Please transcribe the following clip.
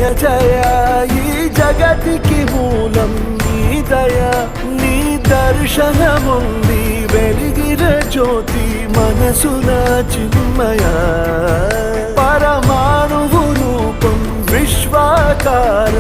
జయ జయ ఈ జగతికి మూలం నీ దయ నీ దర్శనముంది వెలిగిన జ్యోతి మనసున చిన్మయ పరమాణువు రూపం విశ్వాకార